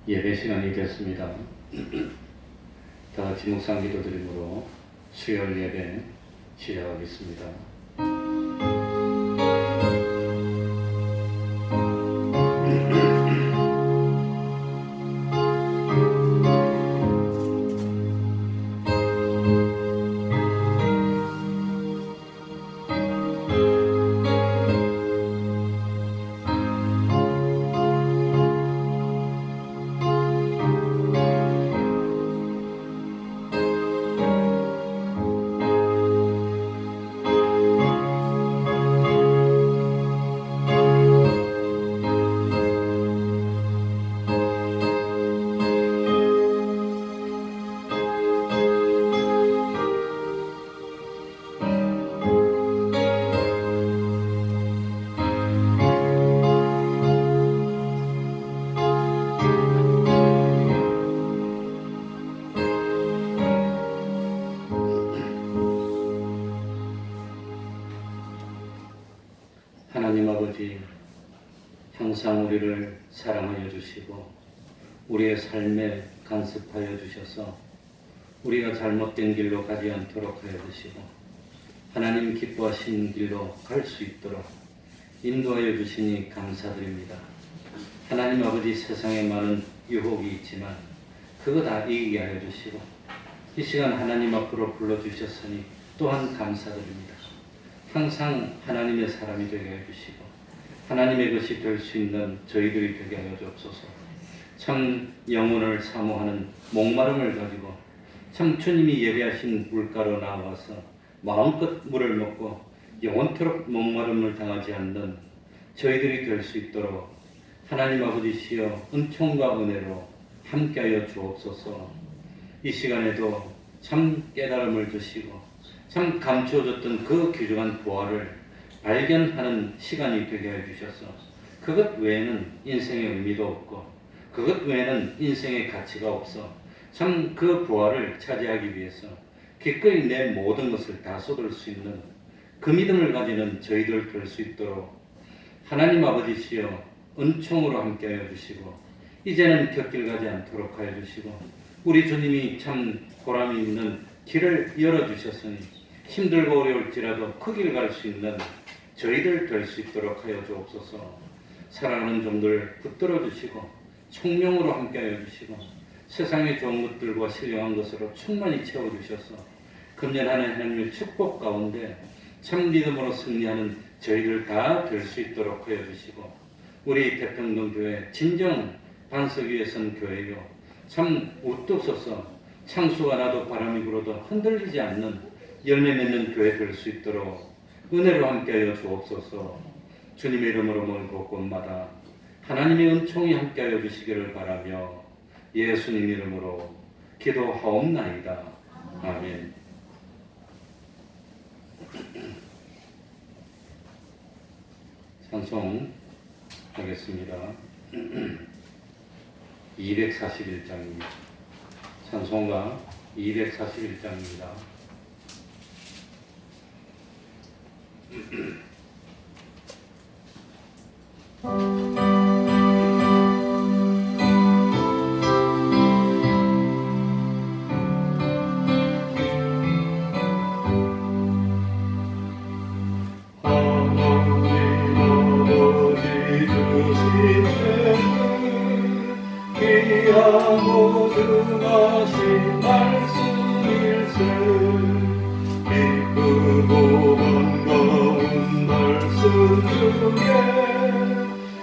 예배 시간이 됐습니다. 다 같이 묵상 기도드림으로 수요일 예배 시작하겠습니다. 하나님 아버지, 항상 우리를 사랑하여 주시고 우리의 삶에 간섭하여 주셔서 우리가 잘못된 길로 가지 않도록 하여 주시고 하나님 기뻐하신 길로 갈 수 있도록 인도하여 주시니 감사드립니다. 하나님 아버지, 세상에 많은 유혹이 있지만 그거 다 이기게 하여 주시고 이 시간 하나님 앞으로 불러주셨으니 또한 감사드립니다. 항상 하나님의 사람이 되게 해주시고 하나님의 것이 될 수 있는 저희들이 되게 하여 주옵소서. 참 영혼을 사모하는 목마름을 가지고 참 주님이 예배하신 물가로 나와서 마음껏 물을 먹고 영원토록 목마름을 당하지 않는 저희들이 될 수 있도록 하나님 아버지시여 은총과 은혜로 함께하여 주옵소서. 이 시간에도 참 깨달음을 주시고 참 감추어졌던 그 귀중한 부활을 발견하는 시간이 되게 해주셔서 그것 외에는 인생의 의미도 없고 그것 외에는 인생의 가치가 없어 참 그 부활을 차지하기 위해서 기꺼이 내 모든 것을 다 쏟을 수 있는 그 믿음을 가지는 저희들 될 수 있도록 하나님 아버지시여 은총으로 함께하여 주시고 이제는 곁길 가지 않도록 하여 주시고 우리 주님이 참 보람이 있는 길을 열어주셨으니 힘들고 어려울지라도 그 길 갈 수 있는 저희들 될 수 있도록 하여 주옵소서. 사랑하는 종들 붙들어 주시고 총명으로 함께하여 주시고 세상의 좋은 것들과 신령한 것으로 충만히 채워주셔서 금년 한 해 하나님의 축복 가운데 참 믿음으로 승리하는 저희들 다 될 수 있도록 하여 주시고 우리 대평동교회 진정 반석 위에 선 교회요 참 우뚝 서서 창수가 나도 바람이 불어도 흔들리지 않는 열매 맺는 교회 될 수 있도록 은혜로 함께하여 주옵소서. 주님의 이름으로 먼 곳곳마다 하나님의 은총이 함께하여 주시기를 바라며 예수님 이름으로 기도하옵나이다. 아멘. 찬송하겠습니다. 241장입니다. 찬송가 241장입니다. 귀하고 중하신 말씀일세 기쁘고 반가운 말씀 중에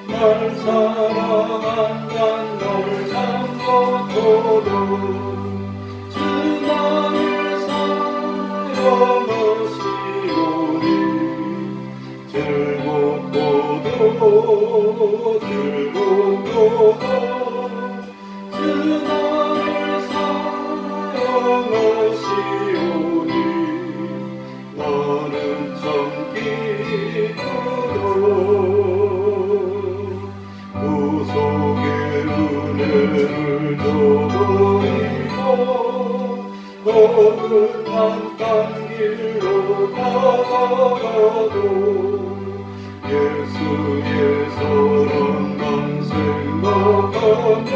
날 사랑한단 널 잠고토록 주 나를 사랑하시오니 즐겁고도 즐겁고 주 나를 사랑하시오니 나는 참 기쁘도록 구속의 은혜를 저버리고 거듭한 딴 길로 가다가도 예수의 사랑만 생각하며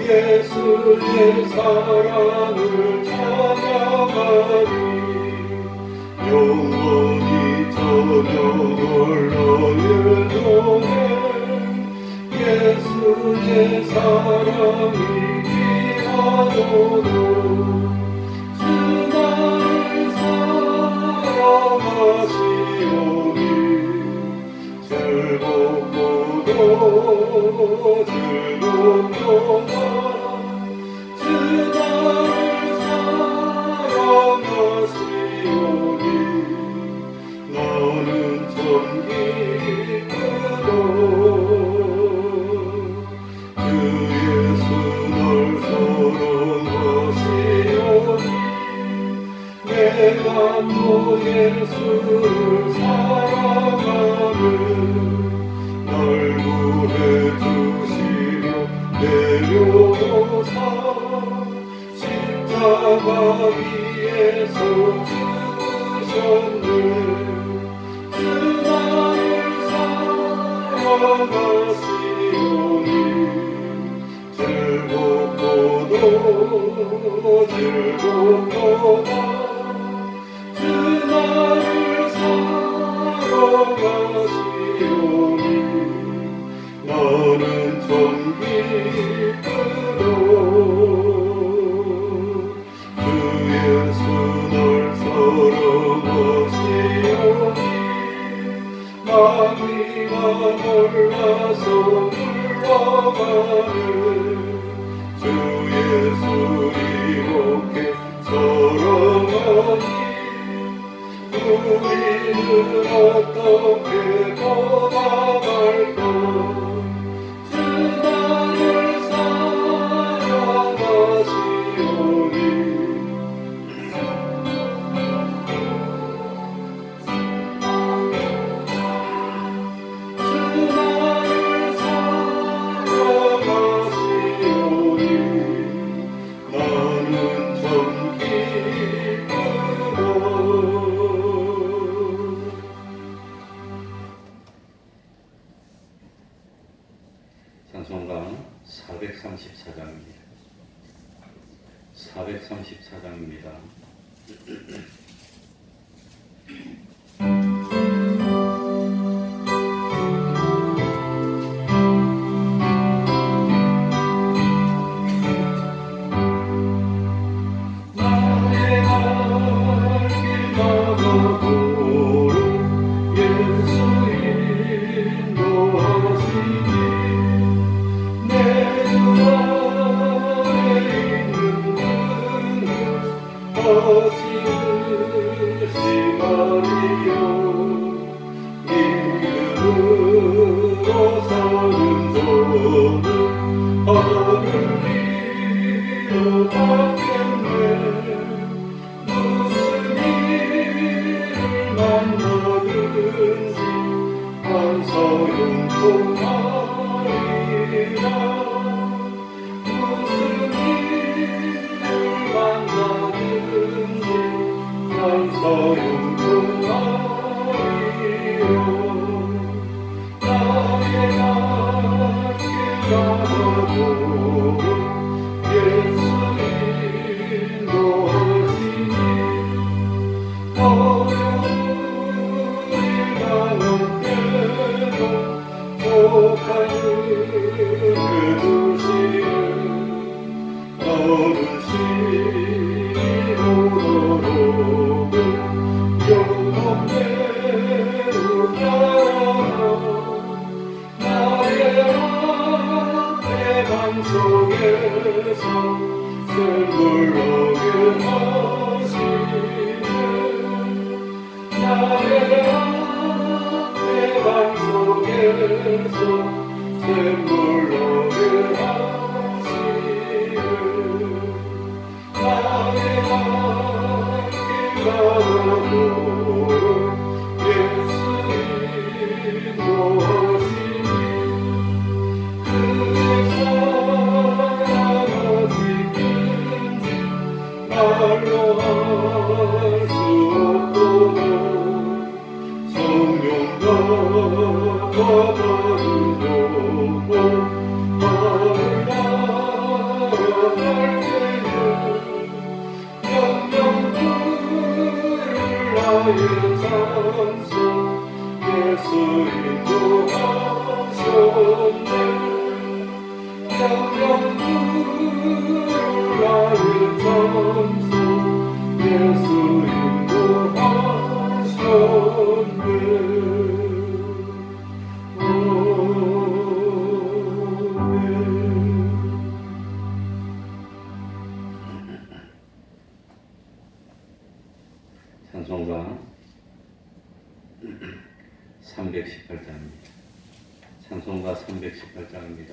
예수의 사랑을 찬양하리 영원히 저녁을 너의 노래 예수의 사랑이 귀하도록 주 나를 사랑하시오니 즐겁고도 즐겁도다 주 나를 사랑하시오니 나는 참 기쁘도 주 예수 널 사랑하시오니 내가 또 예수를 사랑하네 날 구해주시며 내려오사 십자가 위에서 죽으셨네 주 나를 사랑하시오니 즐겁고도 즐겁도다 주 나를 사랑하시오니 나는 참 기쁘도 주 예수 널 사랑하시오니 마귀가 몰라서 물러가네 주 예수 이렇게 사랑하니 우리는 어떻게 보아갈까 주 나를 사랑하시오니 주 나를 사랑하시오니 나는 참 기쁘다 찬송가 434장입니다. 434장입니다. 찬송 예수 인도하셨네 영영 부르라는 찬송 예수 인도하셨네 찬송가 318장입니다. 찬송가 318장입니다.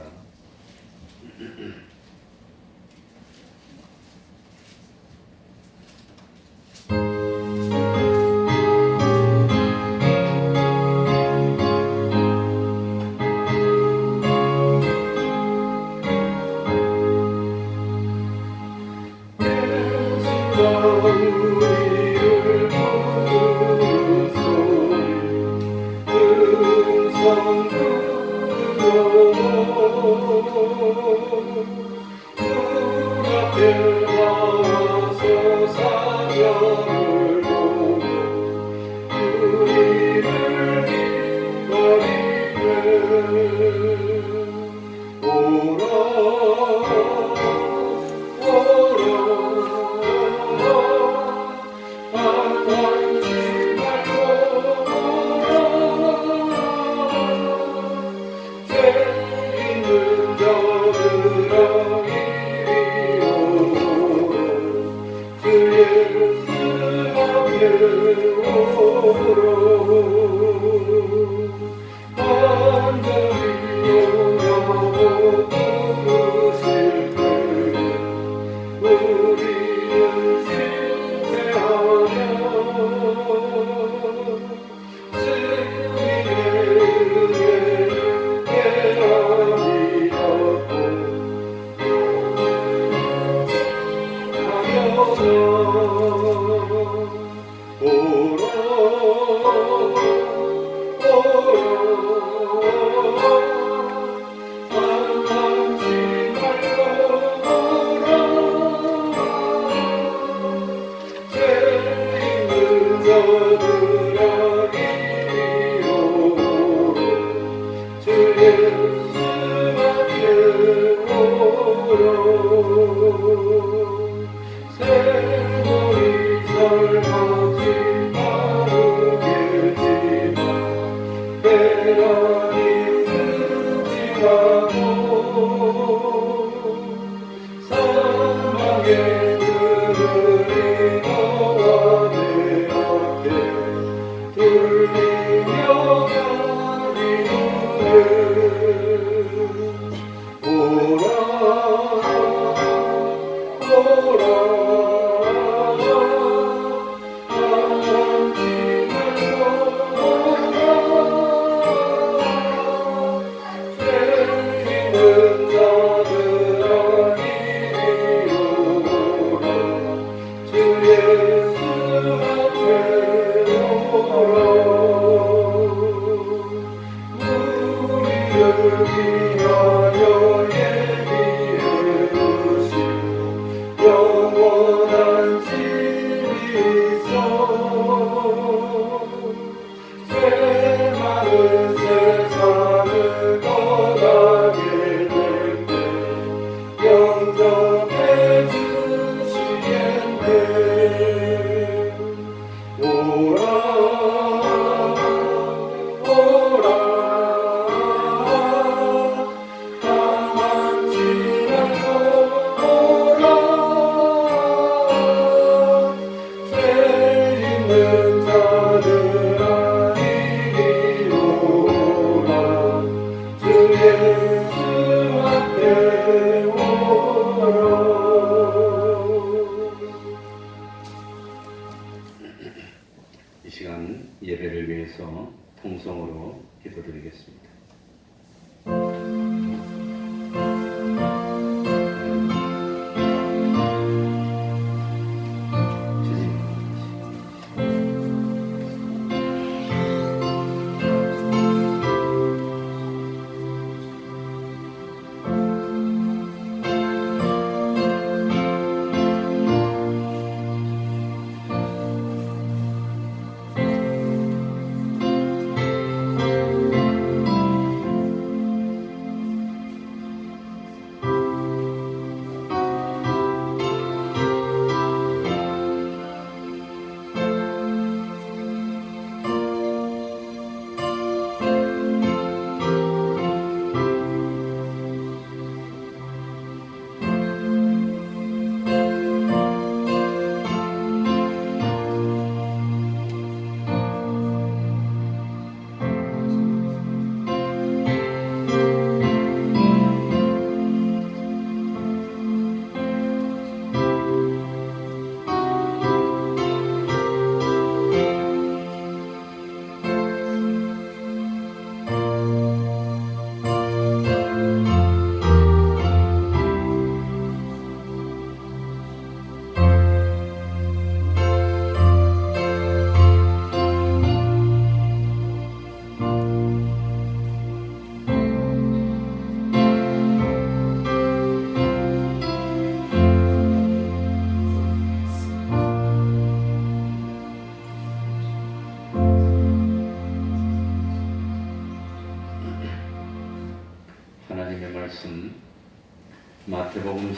예수 앞에 오라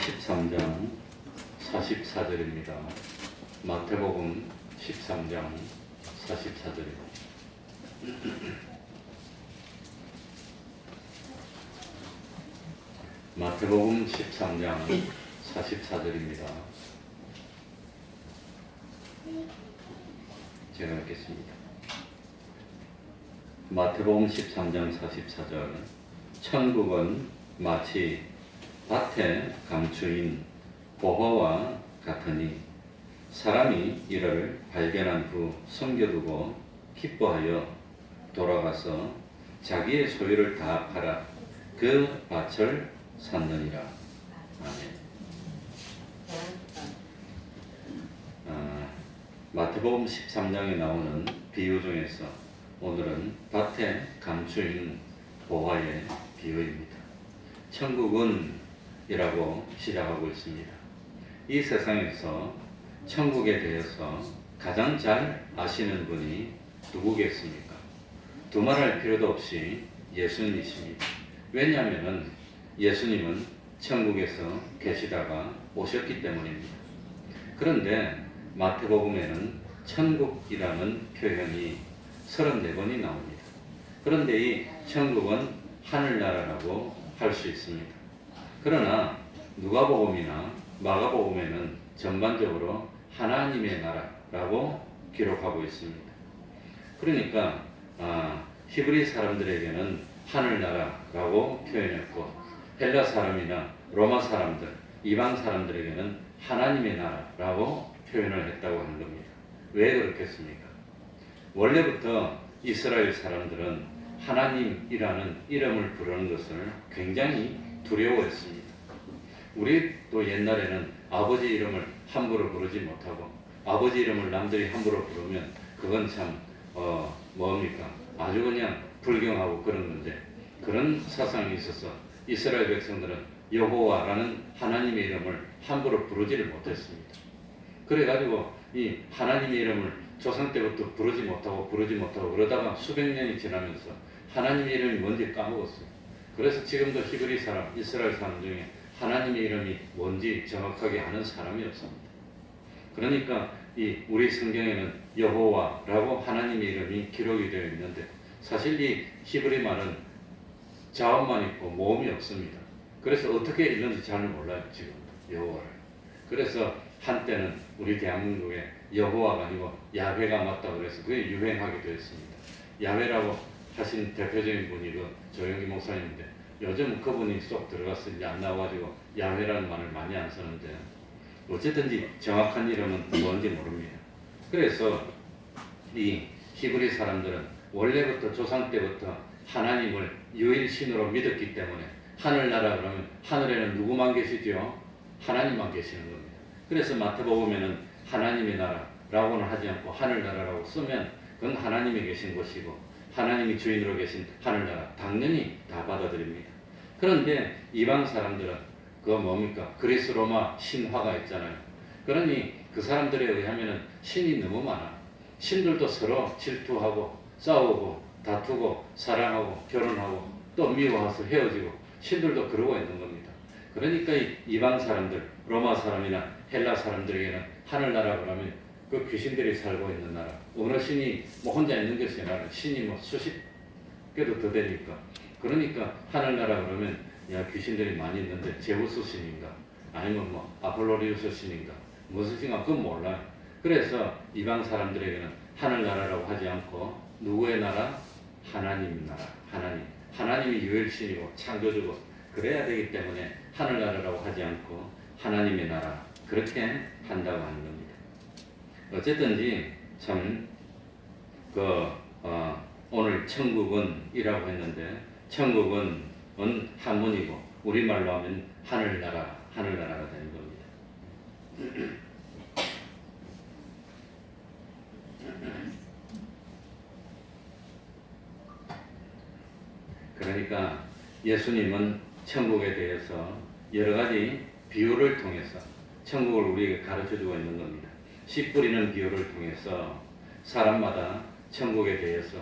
13장 44절입니다. 마태복음 13장 44절입니다. 마태복음 13장 44절입니다. 제가 읽겠습니다. 마태복음 13장 44절. 천국은 마치 밭에 감추인 보화와 같으니 사람이 이를 발견한 후 숨겨두고 기뻐하여 돌아가서 자기의 소유를 다 팔아 그 밭을 샀느니라. 아멘. 마태복음 13장에 나오는 비유 중에서 오늘은 밭에 감추인 보화의 비유입니다. 천국은 이라고 시작하고 있습니다. 이 세상에서 천국에 대해서 가장 잘 아시는 분이 누구겠습니까? 두말할 필요도 없이 예수님이십니다. 왜냐하면 예수님은 천국에서 계시다가 오셨기 때문입니다. 그런데 마태복음에는 천국이라는 표현이 34번이 나옵니다. 그런데 이 천국은 하늘나라라고 할 수 있습니다. 그러나 누가복음이나 마가복음에는 전반적으로 하나님의 나라라고 기록하고 있습니다. 그러니까 히브리 사람들에게는 하늘나라라고 표현했고 헬라 사람이나 로마 사람들, 이방 사람들에게는 하나님의 나라라고 표현을 했다고 하는 겁니다. 왜 그렇겠습니까? 원래부터 이스라엘 사람들은 하나님이라는 이름을 부르는 것을 굉장히 두려워했습니다. 우리도 옛날에는 아버지 이름을 함부로 부르지 못하고 아버지 이름을 남들이 함부로 부르면 그건 참 뭡니까? 아주 그냥 불경하고 그런 건데 그런 사상이 있어서 이스라엘 백성들은 여호와라는 하나님의 이름을 함부로 부르지를 못했습니다. 그래가지고 이 하나님의 이름을 조상 때부터 부르지 못하고 그러다가 수백 년이 지나면서 하나님의 이름이 뭔지 까먹었어요. 그래서 지금도 히브리 사람, 이스라엘 사람 중에 하나님의 이름이 뭔지 정확하게 아는 사람이 없습니다. 그러니까 이 우리 성경에는 여호와라고 하나님의 이름이 기록이 되어 있는데 사실 이 히브리 말은 자음만 있고 모음이 없습니다. 그래서 어떻게 읽는지 잘 몰라요, 지금 여호와를. 그래서 한때는 우리 대한민국에 여호와가 아니고 야훼가 맞다고 그래서 그게 유행하게 되었습니다. 야훼라고 하신 대표적인 분이 그 조영기 목사님인데 요즘 그분이 쏙 들어가서 이제 안 나와가지고 야훼라는 말을 많이 안 쓰는데 어쨌든지 정확한 이름은 뭔지 모릅니다. 그래서 이 히브리 사람들은 원래부터 조상 때부터 하나님을 유일신으로 믿었기 때문에 하늘나라 그러면 하늘에는 누구만 계시죠? 하나님만 계시는 겁니다. 그래서 마태복음에는 하나님의 나라라고는 하지 않고 하늘나라라고 쓰면 그건 하나님이 계신 곳이고 하나님이 주인으로 계신 하늘나라 당연히 다 받아들입니다. 그런데 이방 사람들은 그거 뭡니까? 그리스 로마 신화가 있잖아요. 그러니 그 사람들에 의하면 신이 너무 많아. 신들도 서로 질투하고 싸우고 다투고 사랑하고 결혼하고 또 미워해서 헤어지고 신들도 그러고 있는 겁니다. 그러니까 이 이방 사람들, 로마 사람이나 헬라 사람들에게는 하늘나라 그러면 그 귀신들이 살고 있는 나라. 어느 신이 뭐 혼자 있는 것이 아니라 신이 뭐 수십 개도 더 되니까. 그러니까 하늘나라 그러면 야 귀신들이 많이 있는데 제우스 신인가 아니면 뭐 아폴로리우스 신인가 무슨 신인가 그건 몰라요. 그래서 이방 사람들에게는 하늘나라라고 하지 않고 누구의 나라? 하나님 나라. 하나님이 유일신이고 창조주고 그래야 되기 때문에 하늘나라라고 하지 않고 하나님의 나라 그렇게 한다고 하는 겁니다. 어쨌든지 참 오늘 천국은 이라고 했는데 천국은 한문이고 우리말로 하면 하늘나라가 되는 겁니다. 그러니까 예수님은 천국에 대해서 여러 가지 비유를 통해서 천국을 우리에게 가르쳐주고 있는 겁니다. 씨 뿌리는 비유를 통해서 사람마다 천국에 대해서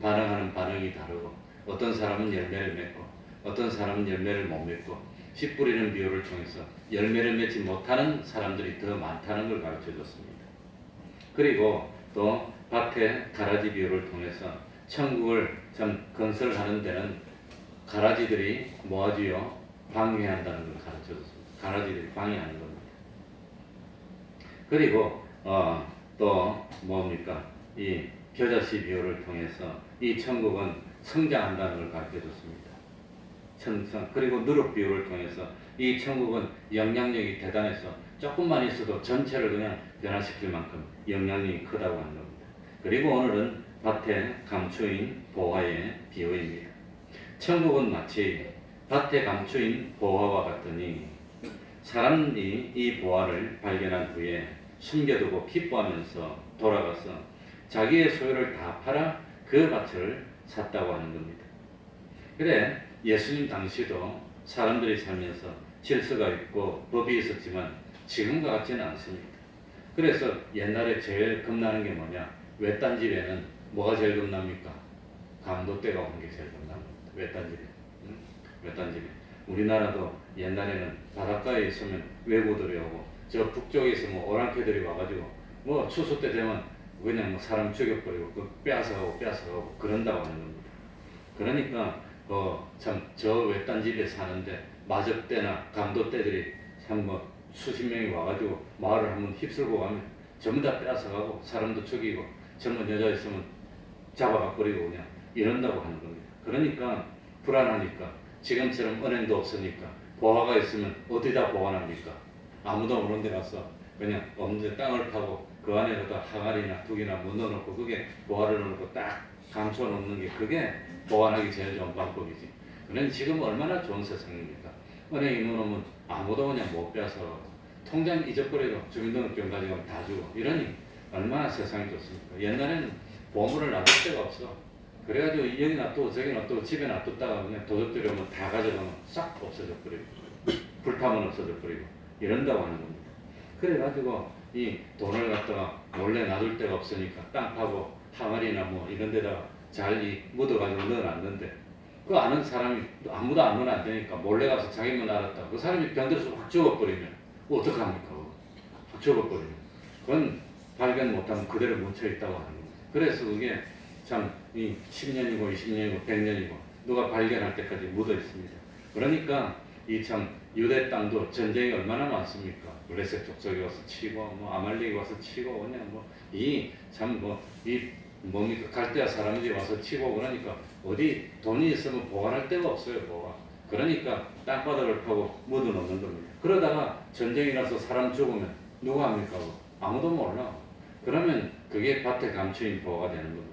반응하는 반응이 다르고 어떤 사람은 열매를 맺고 어떤 사람은 열매를 못 맺고 씨 뿌리는 비유를 통해서 열매를 맺지 못하는 사람들이 더 많다는 걸 가르쳐 줬습니다. 그리고 또 밭의 가라지 비유를 통해서 천국을 참 건설하는 데는 가라지들이 뭐하지요? 방해한다는 걸 가르쳐 줬습니다. 가라지들이 방해하는 겁니다. 그리고 또 뭡니까? 이 겨자씨 비유를 통해서 이 천국은 성장한다는 걸 가르쳐 줬습니다. 그리고 누룩 비유를 통해서 이 천국은 영향력이 대단해서 조금만 있어도 전체를 그냥 변화시킬 만큼 영향력이 크다고 하는 겁니다. 그리고 오늘은 밭의 감추인 보화의 비유입니다. 천국은 마치 밭의 감추인 보화와 같으니 사람이 이 보화를 발견한 후에 숨겨두고 기뻐하면서 돌아가서 자기의 소유를 다 팔아 그 밭을 샀다고 하는 겁니다. 그래 예수님 당시도 사람들이 살면서 질서가 있고 법이 있었지만 지금과 같지는 않습니다. 그래서 옛날에 제일 겁나는 게 뭐냐? 외딴 집에는 뭐가 제일 겁납니까? 강도떼가 오는 게 제일 겁납니다. 외딴 집에. 외딴 집에. 우리나라도 옛날에는 바닷가에 있으면 외구들이 오고 저 북쪽에 있으면 오랑캐들이 와가지고 뭐 추수 때 되면 그냥 뭐 사람 죽여버리고 그 빼앗아가고 그런다고 하는 겁니다. 그러니까 참 저 외딴 집에 사는데 마적대나 강도떼들이 참 뭐 수십 명이 와가지고 마을을 한번 휩쓸고 가면 전부 다 빼앗아가고 사람도 죽이고 젊은 여자 있으면 잡아가 버리고 그냥 이런다고 하는 겁니다. 그러니까 불안하니까 지금처럼 은행도 없으니까 보화가 있으면 어디다 보관합니까? 아무도 없는 데 가서 그냥 없는 데 땅을 파고 그 안에다가 항아리나 둑이나 뭐 넣어놓고 그게 보화를 넣어놓고 딱 감춰 놓는 게 그게 보관하기 제일 좋은 방법이지. 그런데 지금 얼마나 좋은 세상입니까? 은행에 넣어놓으면 아무도 그냥 못 빼서 통장 잊어버려도 주민등록증 가지고 다 주고 이러니 얼마나 세상이 좋습니까? 옛날에는 보물을 놔둘 데가 없어. 그래가지고 여기 놔두고 저기 놔두고 집에 놔뒀다가 그냥 도둑들이 오면 다 가져가면 싹 없어져 버리고 불타면 없어져 버리고 이런다고 하는 겁니다. 그래가지고 이 돈을 갖다가 몰래 놔둘 데가 없으니까 땅 파고 항아리나 뭐 이런 데다가 잘 묻어가지고 넣어놨는데 그 아는 사람이 아무도 안 넣으면 안 되니까 몰래 가서 자기만 알았다. 그 사람이 병들어서 확 죽어버리면 어떡합니까? 확 죽어버리면 그건 발견 못하면 그대로 묻혀있다고 하는 겁니다. 그래서 그게 참 이 10년이고 20년이고 100년이고 누가 발견할 때까지 묻어 있습니다. 그러니까 이 참 유대 땅도 전쟁이 얼마나 많습니까? 블레셋 족속이 와서 치고 뭐 아말렉이 와서 치고 그냥 뭐 이 참 뭐 이 뭡니까 갈대아 사람들이 와서 치고 그러니까 어디 돈이 있으면 보관할 데가 없어요. 보관. 그러니까 땅바닥을 파고 묻어 놓는 겁니다. 그러다가 전쟁이 나서 사람 죽으면 누가 합니까? 아무도 몰라. 그러면 그게 밭에 감추인 보화가 되는 겁니다.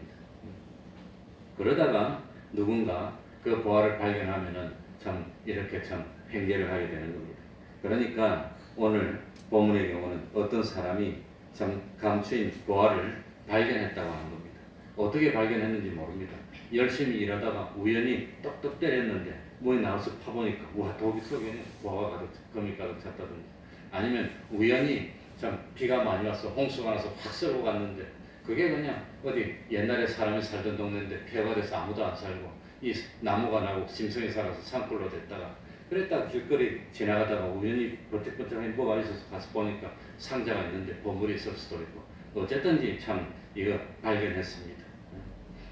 그러다가 누군가 그 보화를 발견하면은 참 이렇게 참 횡재를 하게 되는 겁니다. 그러니까 오늘 본문의 경우는 어떤 사람이 참 감추인 보화를 발견했다고 하는 겁니다. 어떻게 발견했는지 모릅니다. 열심히 일하다가 우연히 떡떡 때렸는데 문이 나와서 파보니까 와 도기 속에 보화가 가득 금이 가득 찼다든지 아니면 우연히 참 비가 많이 와서 홍수가 나서 확 썰고 갔는데 그게 그냥 어디 옛날에 사람이 살던 동네인데 폐허가 돼서 아무도 안 살고 이 나무가 나고 짐승이 살아서 산불로 됐다가 그랬다가 길거리 지나가다가 우연히 번쩍번쩍한 뭐가 있어서 가서 보니까 상자가 있는데 보물이 있을 수도 있고 어쨌든지 참 이거 발견했습니다.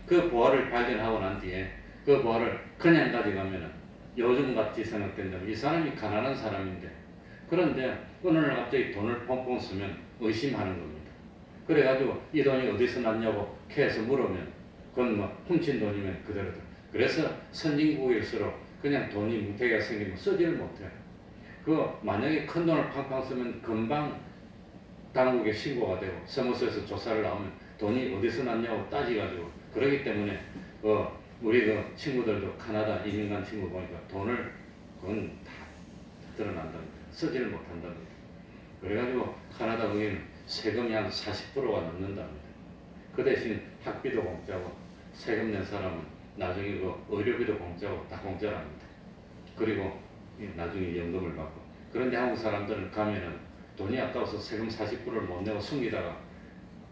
그 보화를 발견하고 난 뒤에 그 보화를 그냥 가져가면은 요즘같이 생각된다면 이 사람이 가난한 사람인데 그런데 어느 날 갑자기 돈을 펑펑 쓰면 의심하는 겁니다. 그래가지고 이 돈이 어디서 났냐고 캐서 물으면 그건 뭐 훔친 돈이면 그대로다. 그래서 선진국일수록 그냥 돈이 뭉태기가 생기면 쓰지를 못해요. 그 만약에 큰 돈을 팡팡 쓰면 금방 당국에 신고가 되고 세무서에서 조사를 나오면 돈이 어디서 났냐고 따지가지고 그러기 때문에 우리 그 친구들도 카나다 이민 간 친구 보니까 돈을 그건 다 드러난답니다. 쓰지를 못한답니다. 그래가지고 카나다 거기는 세금이 한 40%가 넘는답니다. 그 대신 학비도 공짜고 세금 낸 사람은 나중에 그 의료비도 공짜고 다 공짜랍니다. 그리고 나중에 연금을 받고 그런데 한국 사람들은 가면은 돈이 아까워서 세금 40%를 못 내고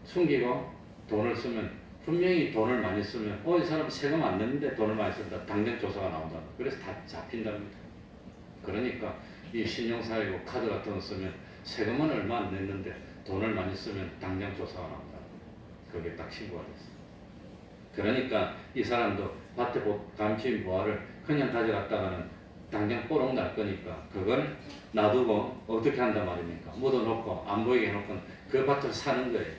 숨기고 돈을 쓰면 분명히 돈을 많이 쓰면 이 사람 세금 안 냈는데 돈을 많이 쓴다. 당장 조사가 나온다. 그래서 다 잡힌답니다. 그러니까 이 신용사이고 카드 같은 거 쓰면 세금은 얼마 안 냈는데 돈을 많이 쓰면 당장 조사가 나온다. 그게 딱 신고가 됐어. 그러니까 이 사람도 밭에 감추인 보화를 그냥 가져갔다가는 당장 뽀록 날 거니까 그걸 놔두고 어떻게 한단 말입니까? 묻어놓고 안 보이게 해놓고 그 밭을 사는 거예요.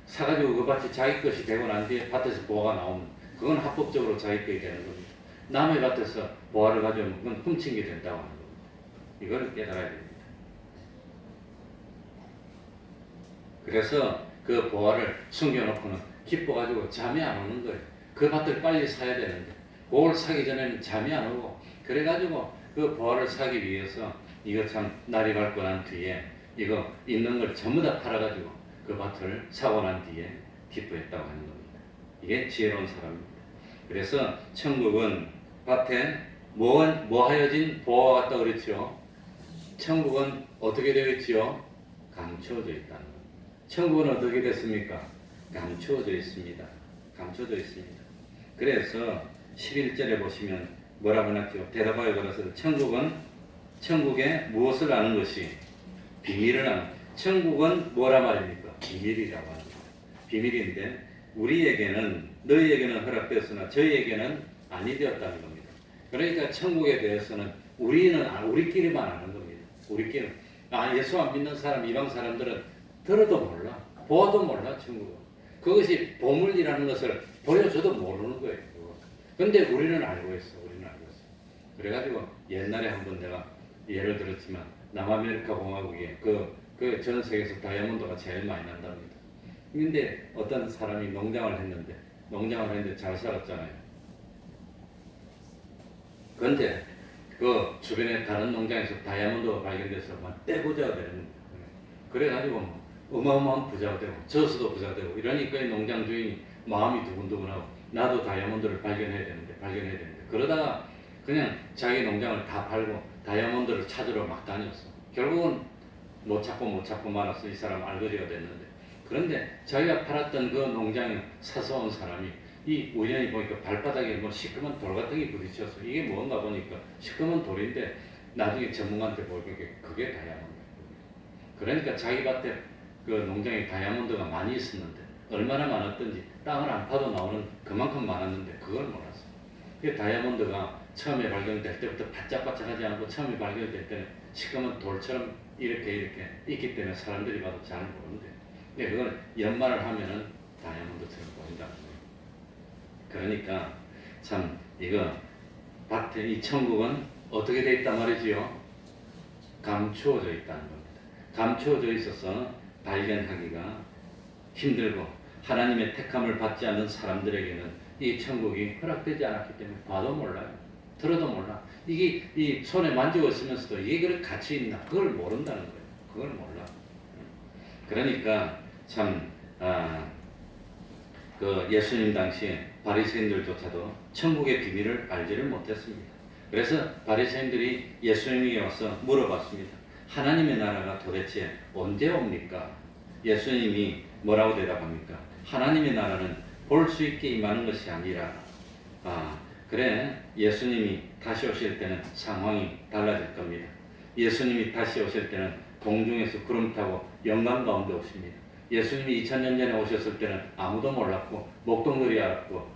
사가지고 그 밭이 자기 것이 되고 난 뒤에 밭에서 보화가 나오면 그건 합법적으로 자기 것이 되는 겁니다. 남의 밭에서 보화를 가져오면 그건 훔친 게 된다고 하는 겁니다. 이걸 깨달아야 됩니다. 그래서 그 보화를 숨겨놓고는 기뻐가지고 잠이 안 오는 거예요. 그 밭을 빨리 사야 되는데 그걸 사기 전에는 잠이 안 오고 그래가지고 그 보화를 사기 위해서 이거 참 날이 밝고 난 뒤에 이거 있는 걸 전부 다 팔아가지고 그 밭을 사고 난 뒤에 기뻐했다고 하는 겁니다. 이게 지혜로운 사람입니다. 그래서 천국은 밭에 뭐 하여진 보화가 같다 그랬죠. 천국은 어떻게 되어 있지요? 감추어져 있다는 겁니다. 천국은 어떻게 됐습니까? 감추어져 있습니다. 감추어져 있습니다. 그래서 11절에 보시면 뭐라고 해놨죠? 대답하여 걸어서 천국에 무엇을 아는 것이 비밀을 아는 천국은 뭐라 말입니까? 비밀이라고 하는 거예요. 비밀인데 우리에게는 너희에게는 허락되었으나 저희에게는 아니 되었다는 겁니다. 그러니까 천국에 대해서는 우리끼리만 아는 겁니다. 우리끼리 예수 안 믿는 사람 이방 사람들은 들어도 몰라 보아도 몰라 천국은. 그것이 보물이라는 것을 보여줘도 모르는 거예요. 근데 우리는 알고 있어. 그래가지고 옛날에 한번 내가 예를 들었지만 남아메리카 공화국에 그 전 세계에서 다이아몬드가 제일 많이 난답니다. 근데 어떤 사람이 농장을 했는데 잘 살았잖아요. 근데 그 주변에 다른 농장에서 다이아몬드가 발견돼서 막 떼부자가 되는 거예요. 그래가지고 뭐 어마어마한 부자가 되고 저수도 부자가 되고 이러니까 이 농장 주인이 마음이 두근두근하고 나도 다이아몬드를 발견해야 되는데 그러다가 그냥 자기 농장을 다 팔고 다이아몬드를 찾으러 막 다녔어. 결국은 못 찾고 말았어. 이 사람 알거지가 됐는데. 그런데 자기가 팔았던 그 농장에 사서 온 사람이 이 우연히 보니까 발바닥에 뭐 시커먼 돌 같은 게 부딪혔어. 이게 뭔가 보니까 시커먼 돌인데 나중에 전문가한테 보니까 그게 다이아몬드. 그러니까 자기 밭에 그 농장에 다이아몬드가 많이 있었는데 얼마나 많았던지 땅을 안 파도 나오는 그만큼 많았는데 그걸 몰랐어. 그 다이아몬드가 처음에 발견될 때부터 바짝바짝하지 않고 처음에 발견될 때는 시커먼 돌처럼 이렇게 있기 때문에 사람들이 봐도 잘 모르는데 근데 그걸 연말을 하면은 다이아몬드처럼 보인다는 거예요. 그러니까 참 이거 밭에 이 천국은 어떻게 돼 있단 말이지요? 감추어져 있다는 겁니다. 감추어져 있어서 발견하기가 힘들고 하나님의 택함을 받지 않는 사람들에게는 이 천국이 허락되지 않았기 때문에 봐도 몰라요. 들어도 몰라. 이게 이 손에 만지고 있으면서도 이게 그렇게 가치 있나? 그걸 모른다는 거예요. 그걸 몰라. 그러니까 참 그 예수님 당시에 바리새인들조차도 천국의 비밀을 알지를 못했습니다. 그래서 바리새인들이 예수님에게 와서 물어봤습니다. 하나님의 나라가 도대체 언제 옵니까? 예수님이 뭐라고 대답합니까? 하나님의 나라는 볼 수 있게 임하는 것이 아니라 그래 예수님이 다시 오실 때는 상황이 달라질 겁니다. 예수님이 다시 오실 때는 공중에서 구름 타고 영광 가운데 오십니다. 예수님이 2000년 전에 오셨을 때는 아무도 몰랐고 목동들이 알았고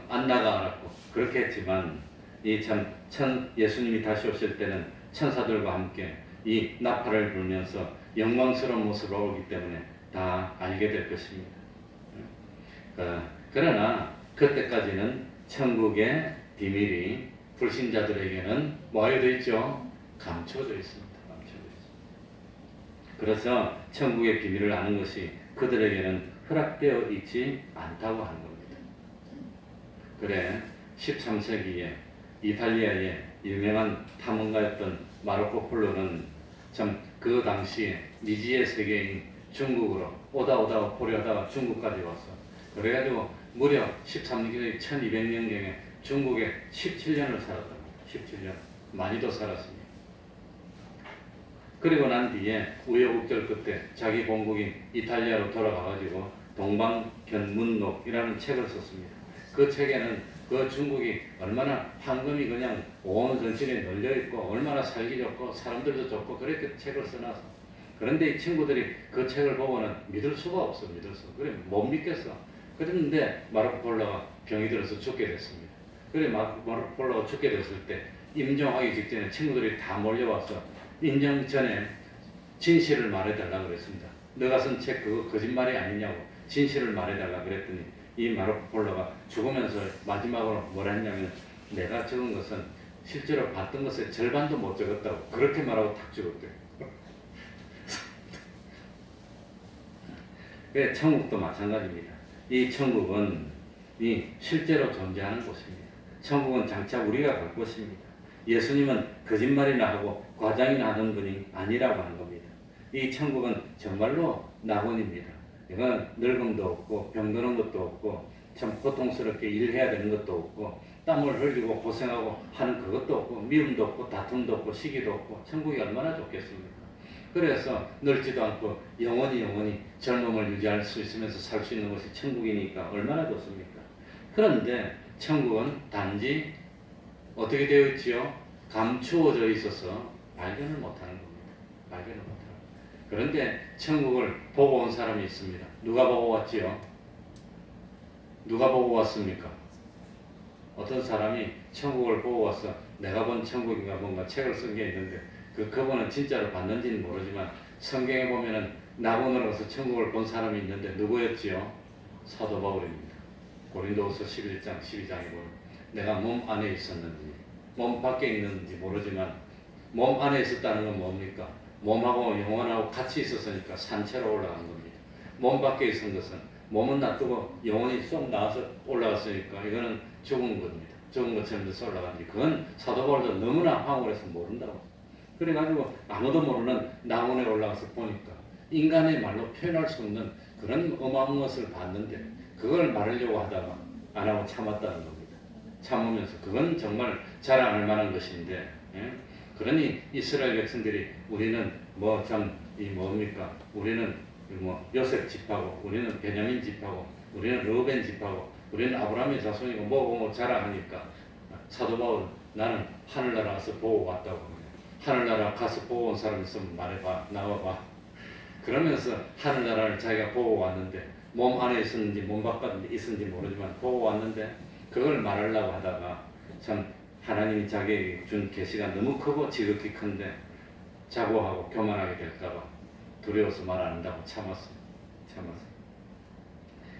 안나가 알았고 그렇게 했지만 예수님이 다시 오실 때는 천사들과 함께 이 나팔을 불면서 영광스러운 모습으로 오기 때문에 다 알게 될 것입니다. 그러나 그때까지는 천국의 비밀이 불신자들에게는 뭐하여 되어 있죠? 감춰져 있습니다. 그래서 천국의 비밀을 아는 것이 그들에게는 허락되어 있지 않다고 하는 겁니다. 그래 13세기에 이탈리아의 유명한 탐험가였던 마르코 폴로는 참 그 당시에 미지의 세계인 중국으로 오다 포려하다가 중국까지 왔어. 그래가지고 무려 13세기 1200년경에 중국에 17년을 살았답니다. 17년. 많이도 살았습니다. 그리고 난 뒤에 우여곡절 끝에 자기 본국인 이탈리아로 돌아가가지고 동방견문록이라는 책을 썼습니다. 그 책에는 그 그 중국이 얼마나 황금이 그냥 온 전신에 널려 있고 얼마나 살기 좋고 사람들도 좋고 그렇게 책을 써놔서 그런데 이 친구들이 그 책을 보고는 믿을 수가 없어 믿을 수 그래 못 믿겠어. 그랬는데 마르코 폴로가 병이 들어서 죽게 됐습니다. 그래 마르코 폴로가 죽게 됐을 때 임종하기 직전에 친구들이 다 몰려와서 임종 전에 진실을 말해달라고 그랬습니다. 너가 쓴 책 그거 거짓말이 아니냐고 진실을 말해달라고 그랬더니 이 마르코 폴로가 죽으면서 마지막으로 뭐라 했냐면 내가 적은 것은 실제로 봤던 것의 절반도 못 적었다고 그렇게 말하고 탁 죽었대요. 그 천국도 마찬가지입니다. 이 천국은 이 실제로 존재하는 곳입니다. 천국은 장차 우리가 갈 곳입니다. 예수님은 거짓말이나 하고 과장이나 하는 분이 아니라고 하는 겁니다. 이 천국은 정말로 낙원입니다. 이건 늙음도 없고 병드는 것도 없고 참 고통스럽게 일해야 되는 것도 없고 땀을 흘리고 고생하고 하는 그것도 없고 미움도 없고 다툼도 없고 시기도 없고 천국이 얼마나 좋겠습니까? 그래서 늙지도 않고 영원히 젊음을 유지할 수 있으면서 살 수 있는 것이 천국이니까 얼마나 좋습니까? 그런데 천국은 단지 어떻게 되어 있지요? 감추어져 있어서 발견을 못하는 겁니다. 발견을 못하는 겁니다. 그런데 천국을 보고 온 사람이 있습니다. 누가 보고 왔지요? 누가 보고 왔습니까? 어떤 사람이 천국을 보고 와서 내가 본 천국인가 뭔가 책을 쓴 게 있는데 그분은 진짜로 봤는지는 모르지만 성경에 보면은 낙원으로 가서 천국을 본 사람이 있는데 누구였지요? 사도 바울입니다. 고린도후서 11장 12장에 보면 내가 몸 안에 있었는지 몸 밖에 있는지 모르지만 몸 안에 있었다는 건 뭡니까? 몸하고 영혼하고 같이 있었으니까 산채로 올라간 겁니다. 몸 밖에 있은 것은 몸은 놔두고 영혼이 쏙 나와서 올라갔으니까 이거는 죽은 겁니다. 죽은 것처럼 돼서 올라간지 그건 사도 바울도 너무나 황홀해서 모른다고. 그래가지고 아무도 모르는 낙원에 올라가서 보니까 인간의 말로 표현할 수 없는 그런 어마어마한 것을 봤는데 그걸 말하려고 하다가 안 하고 참았다는 겁니다. 참으면서 그건 정말 자랑할 만한 것인데 예? 그러니 이스라엘 백성들이 우리는 뭐 참 이 뭡니까? 우리는 뭐 요셉 집하고 우리는 베냐민 집하고 우리는 르벤 집하고 우리는 아브라함의 자손이고 뭐 자랑하니까 사도 바울 나는 하늘나라 가서 보고 왔다고 합니다. 하늘나라 가서 보고 온 사람 있으면 말해봐 나와봐. 그러면서 하늘나라를 자기가 보고 왔는데 몸 안에 있었는지 몸 바깥에 있었는지 모르지만 보고 왔는데 그걸 말하려고 하다가 참 하나님이 자기에게 준 계시가 너무 크고 지극히 큰데 자고하고 교만하게 될까봐 두려워서 말 안 한다고 참았어요.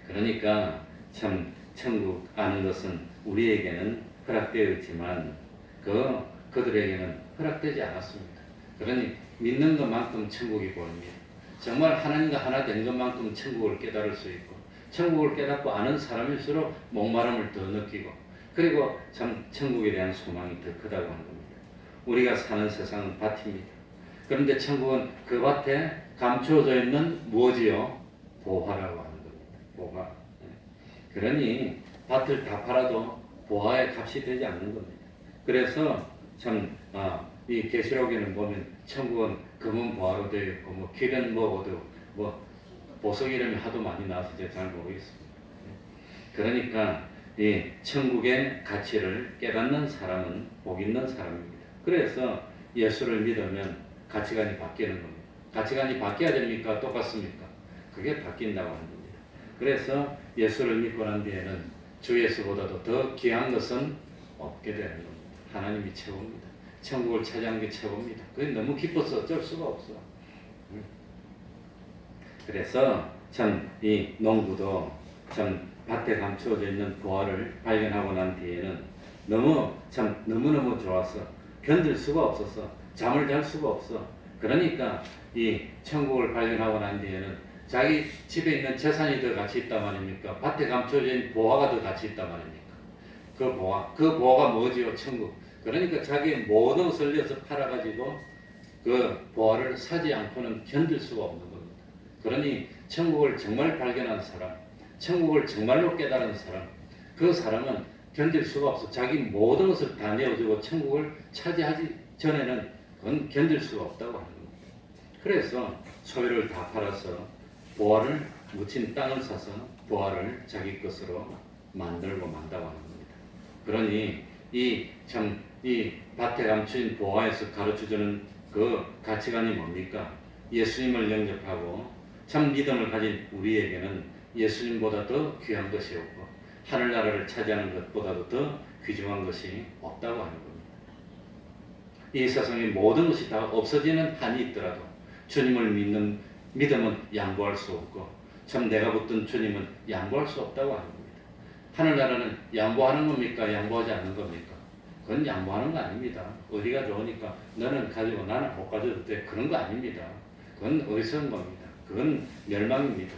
그러니까 참 천국 아는 것은 우리에게는 허락되어 있지만 그들에게는 허락되지 않았습니다. 그러니 믿는 것만큼 천국이 보입니다. 정말 하나님과 하나 된 것만큼 천국을 깨달을 수 있고 천국을 깨닫고 아는 사람일수록 목마름을 더 느끼고 그리고 참 천국에 대한 소망이 더 크다고 하는 겁니다. 우리가 사는 세상은 밭입니다. 그런데 천국은 그 밭에 감추어져 있는 무엇이요? 보화라고 하는 겁니다. 보화. 그러니 밭을 다 팔아도 보화의 값이 되지 않는 겁니다. 그래서 참 이 계시록에는 보면 천국은 금은 보화로 되어 있고 뭐 길은 뭐 보석 이름이 하도 많이 나와서 제가 잘 모르겠습니다. 그러니까 이 천국의 가치를 깨닫는 사람은 복 있는 사람입니다. 그래서 예수를 믿으면 가치관이 바뀌는 겁니다. 가치관이 바뀌어야 됩니까? 똑같습니까? 그게 바뀐다고 하는 겁니다. 그래서 예수를 믿고 난 뒤에는 주 예수보다도 더 귀한 것은 없게 되는 겁니다. 하나님이 최고입니다. 천국을 차지한 게 최고입니다. 그게 너무 기뻐서 어쩔 수가 없어. 그래서 참 이 농부도 참 밭에 감추어져 있는 보화를 발견하고 난 뒤에는 너무너무 좋아서 견딜 수가 없어서 잠을 잘 수가 없어. 그러니까 이 천국을 발견하고 난 뒤에는 자기 집에 있는 재산이 더 가치 있단 말입니까? 밭에 감춰져 있는 보화가 더 가치 있단 말입니까? 그 보화가 뭐지요? 천국. 그러니까 자기의 모든 것을 내서 팔아가지고 그 보화를 사지 않고는 견딜 수가 없는 겁니다. 그러니 천국을 정말 발견한 사람, 천국을 정말로 깨달은 사람, 그 사람은 견딜 수가 없어. 자기 모든 것을 다 내어주고 천국을 차지하기 전에는 그건 견딜 수가 없다고 하는 겁니다. 그래서 소유를 다 팔아서 보화를 묻힌 땅을 사서 보화를 자기 것으로 만들고 만다고 하는 겁니다. 그러니 이 밭에 감추인 보화에서 가르쳐주는 그 가치관이 뭡니까? 예수님을 영접하고 참 믿음을 가진 우리에게는 예수님보다 더 귀한 것이 없고 하늘나라를 차지하는 것보다도 더 귀중한 것이 없다고 하는 겁니다. 이 세상의 모든 것이 다 없어지는 한이 있더라도 주님을 믿는 믿음은 양보할 수 없고 참 내가 붙든 주님은 양보할 수 없다고 하는 겁니다. 하늘나라는 양보하는 겁니까? 양보하지 않는 겁니까? 그건 양보하는 거 아닙니다. 어디가 좋으니까 너는 가지고 나는 못 가져도 돼. 그런 거 아닙니다. 그건 어리석은 겁니다. 그건 멸망입니다.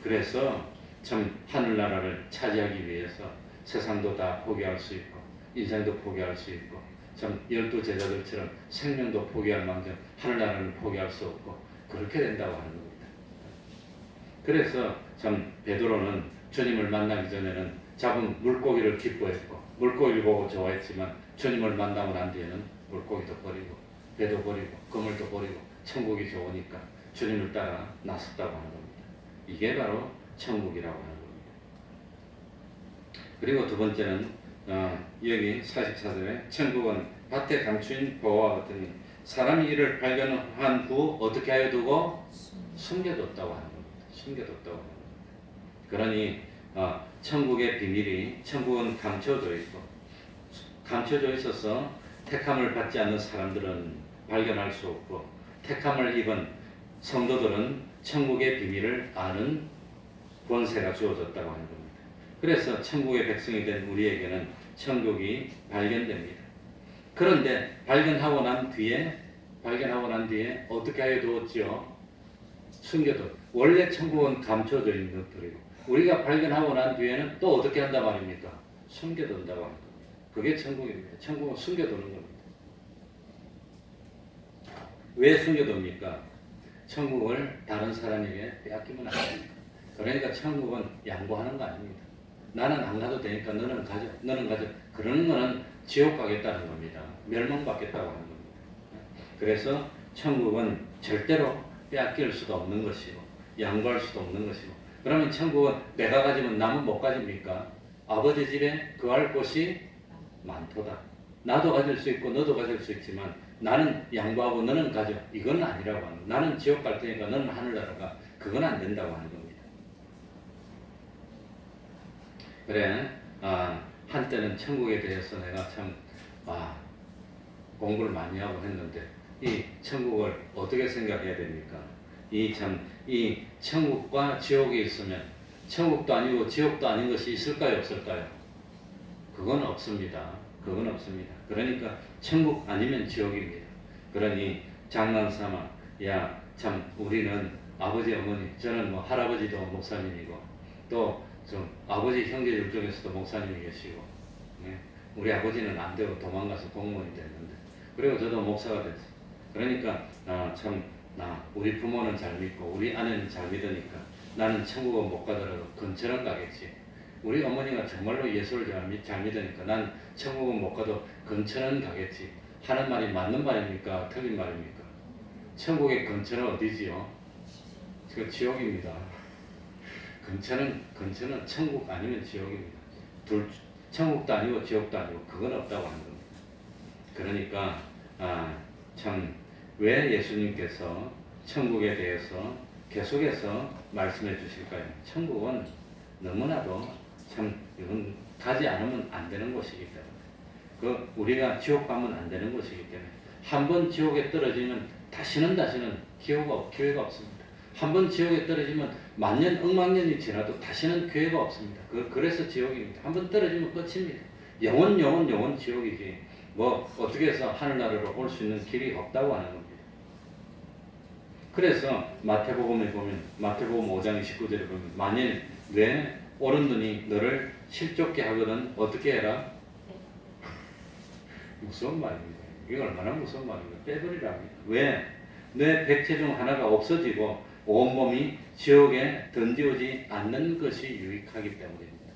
그래서 참 하늘나라를 차지하기 위해서 세상도 다 포기할 수 있고 인생도 포기할 수 있고 참 12제자들처럼 생명도 포기할 망정 하늘나라는 포기할 수 없고 그렇게 된다고 하는 겁니다. 그래서 참 베드로는 주님을 만나기 전에는 잡은 물고기를 기뻐했고 물고기를 보고 좋아했지만 주님을 만나고 난 뒤에는 물고기도 버리고 배도 버리고 그물도 버리고 천국이 좋으니까 주님을 따라 나섰다고 하는 겁니다. 이게 바로 천국이라고 하는 겁니다. 그리고 두 번째는 여기 44절에 천국은 밭에 감추인 보화와 같으니 사람이 이를 발견한 후 어떻게 하여 두고 숨겨뒀다고 하는 겁니다. 숨겨뒀다고 하는 겁니다. 그러니 천국의 비밀이 천국은 감춰져 있고 감춰져 있어서 택함을 받지 않는 사람들은 발견할 수 없고 택함을 입은 성도들은 천국의 비밀을 아는 권세가 주어졌다고 하는 겁니다. 그래서 천국의 백성이 된 우리에게는 천국이 발견됩니다. 그런데 발견하고 난 뒤에 어떻게 하여 두었지요? 숨겨둬. 원래 천국은 감춰져 있는 것들이고 우리가 발견하고 난 뒤에는 또 어떻게 한단 말입니까? 숨겨둔다고 합니다. 그게 천국입니다. 천국은 숨겨두는 겁니다. 왜 숨겨둡니까? 천국을 다른 사람에게 빼앗기면 안 됩니다. 그러니까 천국은 양보하는 거 아닙니다. 나는 안 가도 되니까 너는 가져, 너는 가져. 그러는 거는 지옥 가겠다는 겁니다. 멸망받겠다고 하는 겁니다. 그래서 천국은 절대로 빼앗길 수도 없는 것이고 양보할 수도 없는 것이고 그러면 천국은 내가 가지면 남은 못 가집니까? 아버지 집에 거할 곳이 많도다. 나도 가질 수 있고 너도 가질 수 있지만 나는 양보하고 너는 가져. 이건 아니라고 하는 거예요. 나는 지옥 갈 테니까 너는 하늘나라 가. 그건 안 된다고 하는 겁니다. 그래, 한때는 천국에 대해서 내가 참 공부를 많이 하고 했는데 이 천국을 어떻게 생각해야 됩니까? 이 천국과 지옥이 있으면 천국도 아니고 지옥도 아닌 것이 있을까요, 없을까요? 그건 없습니다. 그건 없습니다. 그러니까 천국 아니면 지옥입니다. 그러니 장난삼아 야 참 우리는 아버지 어머니 저는 뭐 할아버지도 목사님이고 또 좀 아버지 형제들 중에서도 목사님이 계시고 네? 우리 아버지는 안 되고 도망가서 공무원이 됐는데 그리고 저도 목사가 됐어요. 그러니까 우리 부모는 잘 믿고 우리 아내는 잘 믿으니까 나는 천국은 못 가더라도 근처는 가겠지. 우리 어머니가 정말로 예수를 잘 믿으니까 난 천국은 못 가도 근처는 가겠지. 하는 말이 맞는 말입니까? 틀린 말입니까? 천국의 근처는 어디지요? 그 지옥입니다. 근처는 천국 아니면 지옥입니다. 천국도 아니고 지옥도 아니고 그건 없다고 하는 겁니다. 그러니까 참 왜 예수님께서 천국에 대해서 계속해서 말씀해 주실까요? 천국은 너무나도 참 이건 가지 않으면 안 되는 곳이기 때문에 우리가 지옥 가면 안 되는 곳이기 때문에 한 번 지옥에 떨어지면 다시는 기회가 없습니다. 한 번 지옥에 떨어지면 만년 억만년이 지나도 다시는 기회가 없습니다. 그래서 지옥입니다. 한 번 떨어지면 끝입니다. 영원 지옥이지. 뭐 어떻게 해서 하늘나라로 올 수 있는 길이 없다고 하는 겁니다. 그래서 마태복음에 보면 마태복음 5장 29절에 보면 만일 내 오른 눈이 너를 실족게 하거든 어떻게 해라? 무서운 말입니다. 이게 얼마나 무서운 말입니까? 빼버리라 합니다. 왜? 내 백체 중 하나가 없어지고 온몸이 지옥에 던지오지 않는 것이 유익하기 때문입니다.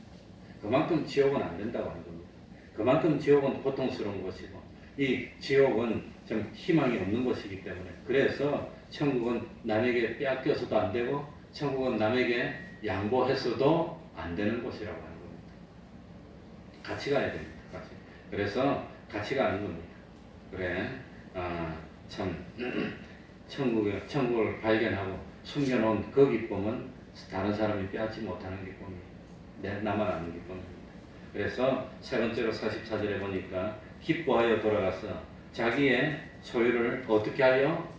그만큼 지옥은 안 된다고 하는 겁니다. 그만큼 지옥은 고통스러운 것이고 이 지옥은 좀 희망이 없는 것이기 때문에 그래서 천국은 남에게 빼앗겨서도 안 되고 천국은 남에게 양보해서도 안 되는 곳이라고 하는 겁니다. 같이 가야 됩니다. 그래서 같이 가는 겁니다. 그래, 참 천국을 발견하고 숨겨놓은 그 기쁨은 다른 사람이 빼앗지 못하는 기쁨입니다. 나만 아는 기쁨입니다. 그래서 세 번째로 44절에 보니까 기뻐하여 돌아가서 자기의 소유를 어떻게 하여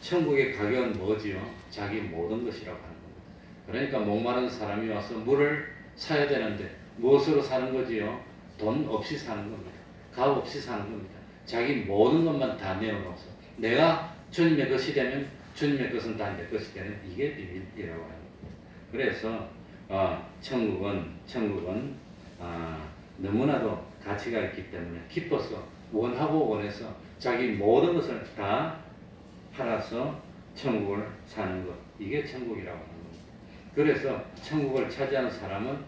천국의 가격은 뭐지요? 자기 모든 것이라고 하는 겁니다. 그러니까 목마른 사람이 와서 물을 사야 되는데 무엇으로 사는 거지요? 돈 없이 사는 겁니다. 값 없이 사는 겁니다. 자기 모든 것만 다 내어놓아서 내가 주님의 것이 되면 주님의 것은 다 내 것이 되는 이게 비밀이라고 하는 겁니다. 그래서 천국은 너무나도 가치가 있기 때문에 기뻐서 원하고 원해서 자기 모든 것을 다 팔아서 천국을 사는 것, 이게 천국이라고 하는 겁니다. 그래서 천국을 차지한 사람은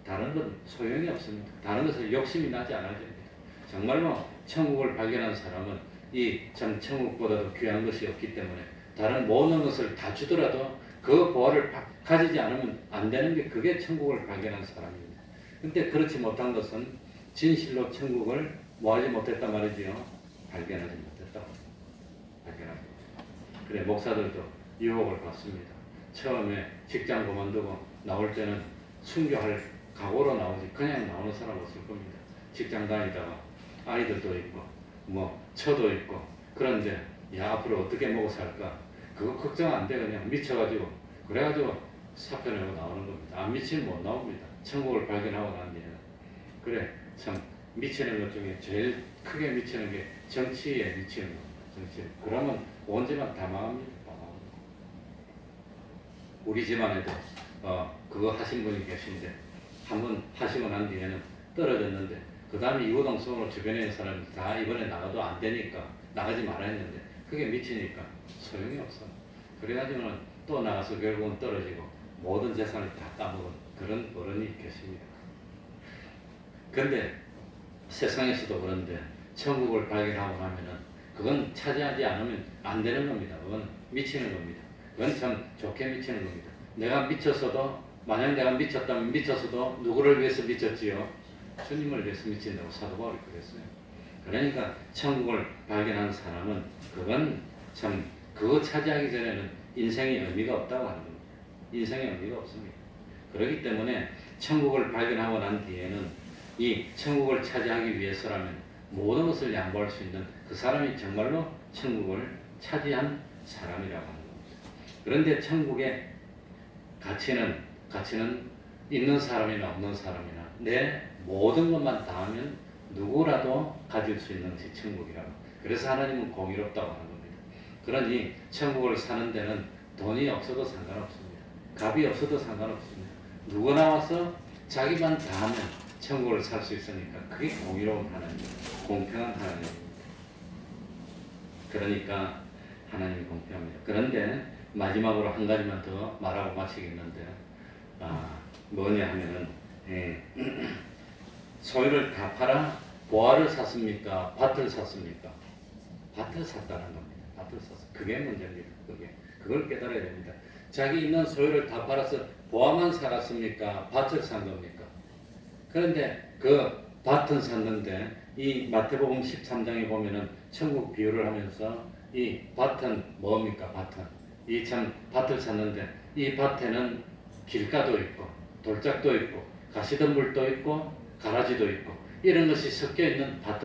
다른 건 소용이 없습니다. 다른 것을 욕심이 나지 않아야 됩니다. 정말로 천국을 발견한 사람은 이 참 천국보다도 귀한 것이 없기 때문에 다른 모든 것을 다 주더라도 그 보화를 가지지 않으면 안 되는 게 그게 천국을 발견한 사람입니다. 근데 그렇지 못한 것은 진실로 천국을 뭐하지 못했단 말이지요? 발견하지 못했다. 발견하지 못했다. 그래, 목사들도 유혹을 받습니다. 처음에 직장 그만두고 나올 때는 순교할 각오로 나오지 그냥 나오는 사람 없을 겁니다. 직장 다니다가 아이들도 있고 처도 있고 그런데 야 앞으로 어떻게 먹고 살까 그거 걱정 안 돼. 그냥 미쳐가지고 그래가지고 사표 내고 나오는 겁니다. 안 미치면 못 나옵니다. 천국을 발견하고 난 뒤에는. 그래, 참 미치는 것 중에 제일 크게 미치는 게 정치에 미치는 겁니다. 정치. 그러면 온 집안 다 망합니다. 다 망합니다. 우리 집안에도 그거 하신 분이 계신데 한번 하시고 난 뒤에는 떨어졌는데 그 다음에 이구동성으로 주변에 있는 사람이 다 이번에 나가도 안 되니까 나가지 말아야 했는데 그게 미치니까 소용이 없어. 그래가지고는 또 나가서 결국은 떨어지고 모든 재산을 다 따먹은 그런 어른이 계십니다. 근데 세상에서도 그런데 천국을 발견하고 나면은 그건 차지하지 않으면 안 되는 겁니다. 그건 미치는 겁니다. 그건 참 좋게 미치는 겁니다. 내가 미쳤어도 만약 내가 미쳤다면 미쳤어도 누구를 위해서 미쳤지요? 주님을 위해서 미친다고 사도 바울이 그랬어요. 그러니까 천국을 발견한 사람은 그건 참 그거 차지하기 전에는 인생의 의미가 없다고 하는 겁니다. 인생의 의미가 없습니다. 그렇기 때문에 천국을 발견하고 난 뒤에는 이 천국을 차지하기 위해서라면 모든 것을 양보할 수 있는 그 사람이 정말로 천국을 차지한 사람이라고 하는 겁니다. 그런데 천국의 가치는 있는 사람이나 없는 사람이나 내 모든 것만 다 하면 누구라도 가질 수 있는 것이 천국이라고. 그래서 하나님은 공의롭다고 하는 겁니다. 그러니 천국을 사는 데는 돈이 없어도 상관없습니다. 값이 없어도 상관없습니다. 누구 나와서 자기만 다 하면 천국을 살 수 있으니까 그게 공의로운 하나님입니다. 공평한 하나님입니다. 그러니까 하나님이 공평합니다. 그런데 마지막으로 한 가지만 더 말하고 마치겠는데 뭐냐 하면은 소유를 다 팔아 보화를 샀습니까? 밭을 샀습니까? 밭을 샀다는 겁니다. 밭을 샀어. 그게 문제입니다. 그걸 깨달아야 됩니다. 자기 있는 소유를 다 팔아서 보화만 사갔습니까? 밭을 산 겁니까? 그런데 그 밭은 샀는데 이 마태복음 13장에 보면은 천국 비유를 하면서 이 밭은 뭡니까? 밭은 이 참 밭을 샀는데 이 밭에는 길가도 있고 돌짝도 있고 가시덤불도 있고 가라지도 있고 이런 것이 섞여 있는 밭을